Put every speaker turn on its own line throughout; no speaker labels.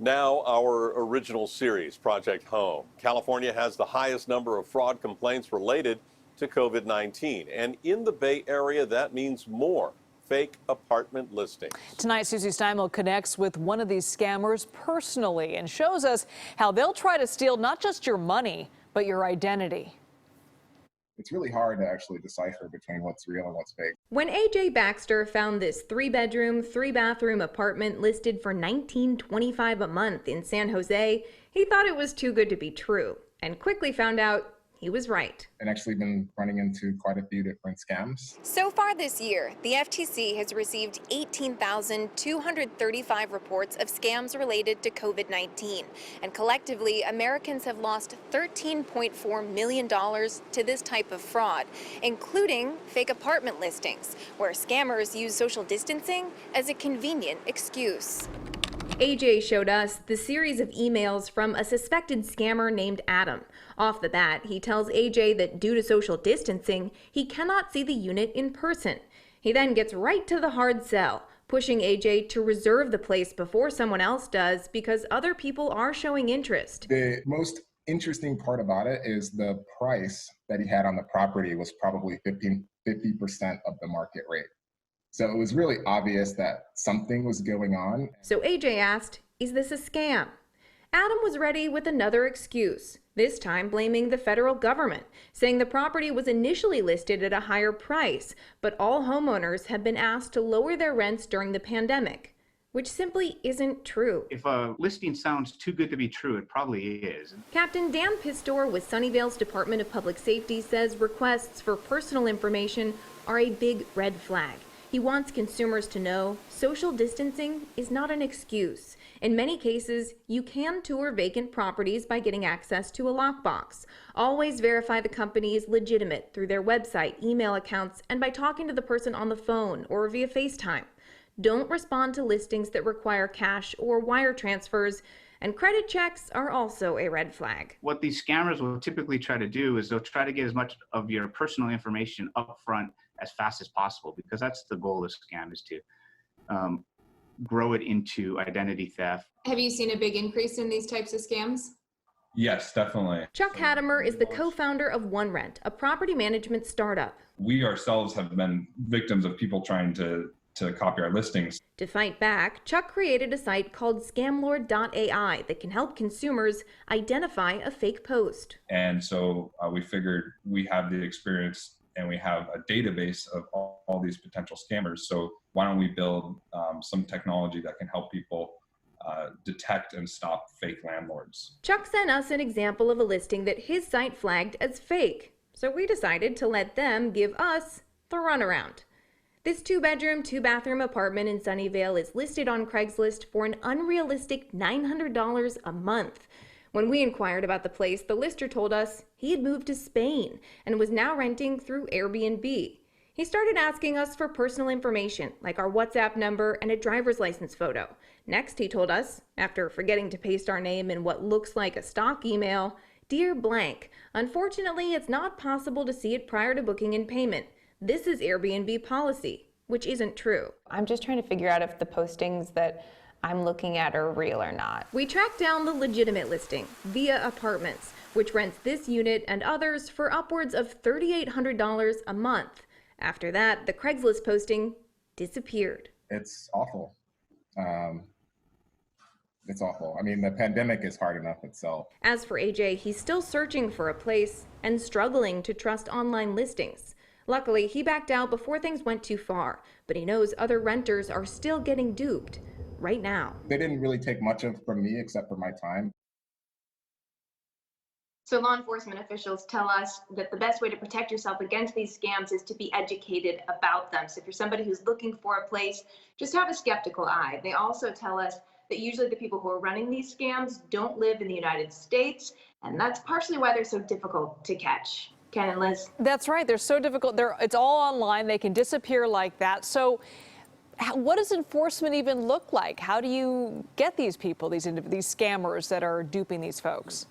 Now, our original series, Project Home. California has the highest number of fraud complaints related to COVID-19. And in the Bay Area, that means more fake apartment listings.
Tonight, Susie Steimel connects with one of these scammers personally and shows us how they'll try to steal not just your money, but your identity.
It's really hard to actually decipher between what's real and what's fake.
When AJ Baxter found this 3-bedroom, 3-bathroom apartment listed for $19.25 a month in San Jose, he thought it was too good to be true and quickly found out he was right.
And actually been running into quite a few different scams.
So far this year, the FTC has received 18,235 reports of scams related to COVID-19. And collectively, Americans have lost $13.4 million to this type of fraud, including fake apartment listings, where scammers use social distancing as a convenient excuse.
AJ showed us the series of emails from a suspected scammer named Adam. Off the bat, he tells AJ that due to social distancing, he cannot see the unit in person. He then gets right to the hard sell, pushing AJ to reserve the place before someone else does because other people are showing interest.
The most interesting part about it is the price that he had on the property was probably 50% of the market rate. So it was really obvious that something was going on.
So AJ asked, is this a scam? Adam was ready with another excuse, this time blaming the federal government, saying the property was initially listed at a higher price, but all homeowners have been asked to lower their rents during the pandemic, which simply isn't true.
If a listing sounds too good to be true, it probably is.
Captain Dan Pistor with Sunnyvale's Department of Public Safety says requests for personal information are a big red flag. He wants consumers to know social distancing is not an excuse. In many cases, you can tour vacant properties by getting access to a lockbox. Always verify the company is legitimate through their website, email accounts, and by talking to the person on the phone or via FaceTime. Don't respond to listings that require cash or wire transfers, and credit checks are also a red flag.
What these scammers will typically try to do is they'll try to get as much of your personal information up front as fast as possible, because that's the goal of the scam, is to grow it into identity theft.
Have you seen a big increase in these types of scams?
Yes, definitely.
Chuck Hattemer is the co-founder of OneRent, a property management startup.
We ourselves have been victims of people trying to copy our listings.
To fight back, Chuck created a site called scamlord.ai that can help consumers identify a fake post.
And so we figured we have the experience and we have a database of all these potential scammers. So why don't we build some technology that can help people detect and stop fake landlords.
Chuck sent us an example of a listing that his site flagged as fake. So we decided to let them give us the runaround. This 2-bedroom, 2-bathroom apartment in Sunnyvale is listed on Craigslist for an unrealistic $900 a month. When we inquired about the place, the lister told us he had moved to Spain and was now renting through Airbnb. He started asking us for personal information, like our WhatsApp number and a driver's license photo. Next, he told us, after forgetting to paste our name in what looks like a stock email, "Dear blank, unfortunately, it's not possible to see it prior to booking and payment. This is Airbnb policy," which isn't true.
I'm just trying to figure out if the postings that I'm looking at are real or not.
We tracked down the legitimate listing, Via Apartments, which rents this unit and others for upwards of $3,800 a month. After that, the Craigslist posting disappeared.
It's awful. It's awful. I mean, the pandemic is hard enough itself.
As for AJ, he's still searching for a place and struggling to trust online listings. Luckily, he backed out before things went too far, but he knows other renters are still getting duped right now.
They didn't really take much from me except for my time.
So law enforcement officials tell us that the best way to protect yourself against these scams is to be educated about them. So if you're somebody who's looking for a place, just have a skeptical eye. They also tell us that usually the people who are running these scams don't live in the United States, and that's partially why they're so difficult to catch. Ken and Liz.
That's right. They're so difficult. It's all online. They can disappear like that. So what does enforcement even look like? How do you get these people, these scammers that are duping these folks?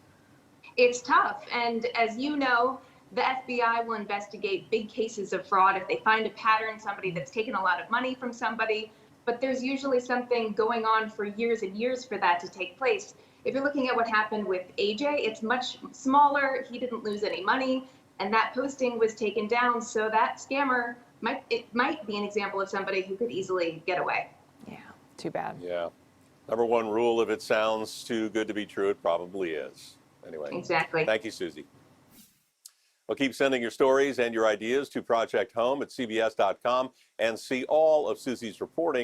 It's tough. And as you know, the FBI will investigate big cases of fraud. If they find a pattern, somebody that's taken a lot of money from somebody, but there's usually something going on for years and years for that to take place. If you're looking at what happened with AJ, it's much smaller. He didn't lose any money, and that posting was taken down. So that scammer might be an example of somebody who could easily get away.
Yeah, too bad.
Yeah. Number one rule, if it sounds too good to be true, it probably is. Anyway.
Exactly.
Thank you, Susie. Well, keep sending your stories and your ideas to Project Home at CBS.com and see all of Susie's reporting